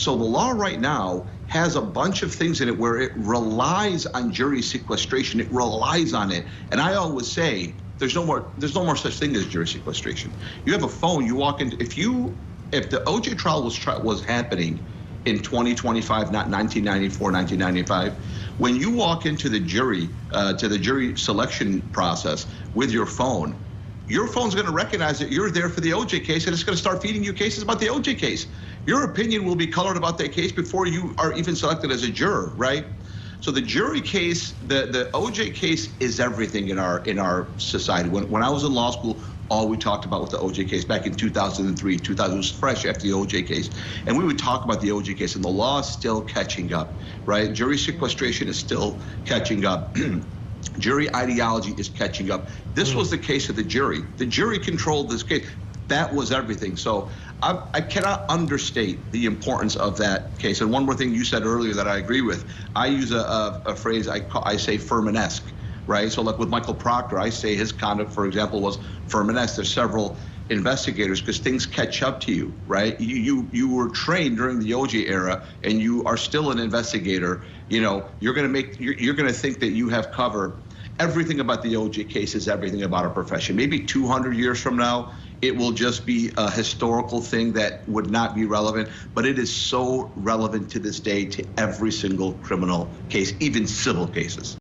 So the law right now has a bunch of things in it where it relies on jury sequestration. It relies on it. And I always say there's no more such thing as jury sequestration. You have a phone, you walk in, if the OJ trial was happening in 2025, not 1994, 1995, when you walk into the jury selection process with your phone's going to recognize that you're there for the OJ case, and it's going to start feeding you cases about the OJ case. Your opinion will be colored about that case before you are even selected as a juror, right? So the jury case, the OJ case is everything in our society. When I was in law school, all we talked about was the OJ case back in 2003. 2000 was fresh after the OJ case. And we would talk about the OJ case, and the law is still catching up, right? Jury sequestration is still catching up. Jury ideology is catching up. This was the case of the jury. The jury controlled this case. That was everything. So I cannot understate the importance of that case. And one more thing you said earlier that I agree with. I use a phrase, I say Furman-esque, right? So like with Michael Proctor, I say his conduct, for example, was Furman-esque. There's several investigators because things catch up to you, right? You were trained during the OJ era, and you are still an investigator. You know, you're going to think that you have covered everything about the OJ case is everything about our profession. Maybe 200 years from now, it will just be a historical thing that would not be relevant, but it is so relevant to this day to every single criminal case, even civil cases.